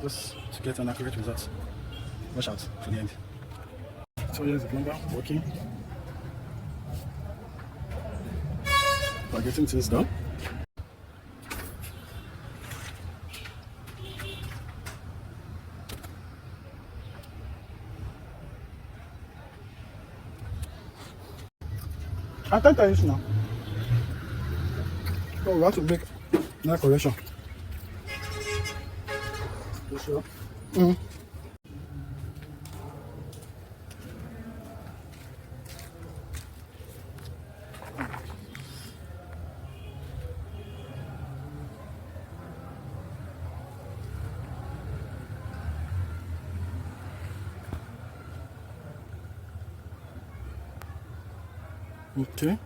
just to get an accurate result. Watch out for the end. So here's the plumber working. We're getting things done. I can't tell you now. So we have to make another correction. You sure? Okay.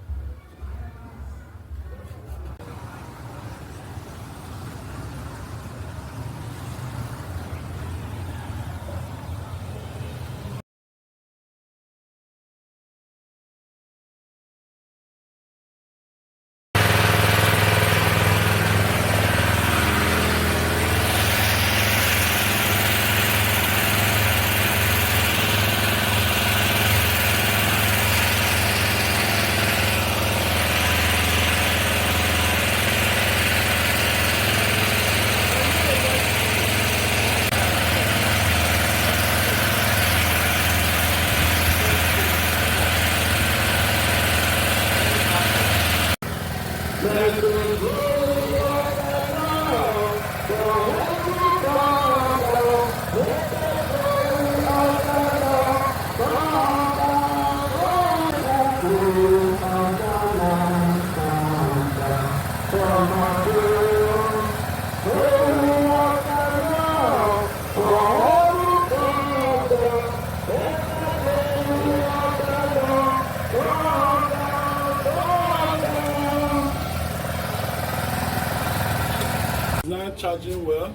Not charging well.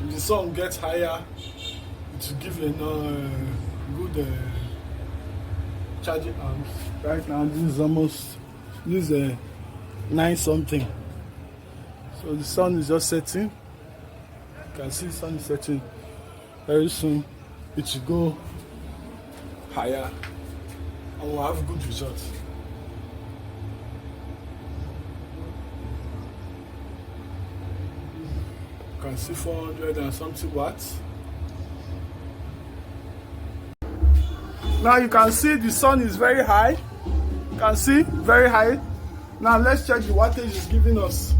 If the sun gets higher, it will give you a good charging amps. Right now, this is 9 something. So the sun is just setting. You can see the sun is setting. Very soon it should go higher and we'll have good results. You can see 400 and something watts. Now you can see the sun is very high. You can see very high. Now let's check the wattage it's giving us.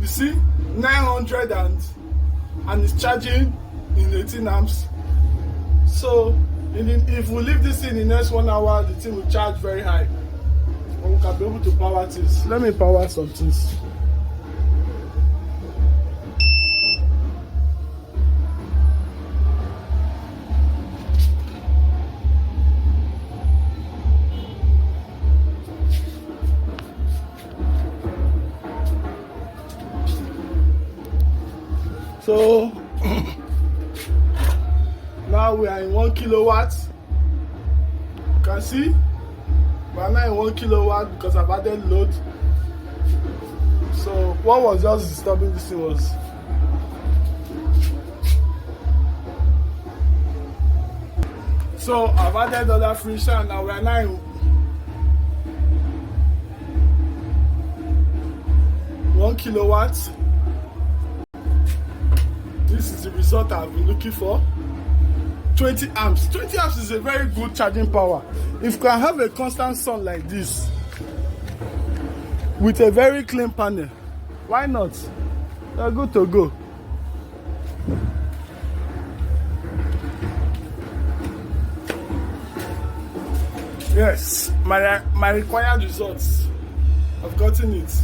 You see 900 and it's charging in 18 amps. So if we leave this in the next 1 hour, the thing will charge very high and we can be able to power things. Let me power some things. So now we are in 1 kilowatt. You can see we are now in 1 kilowatt because I've added load. So what was just disturbing this thing was so I've added other freezer and now we are now in 1 kilowatt. This is the result I've been looking for. 20 amps. 20 amps is a very good charging power. If you can have a constant sun like this with a very clean panel, why not? They're good to go. Yes, my required results. I've gotten it.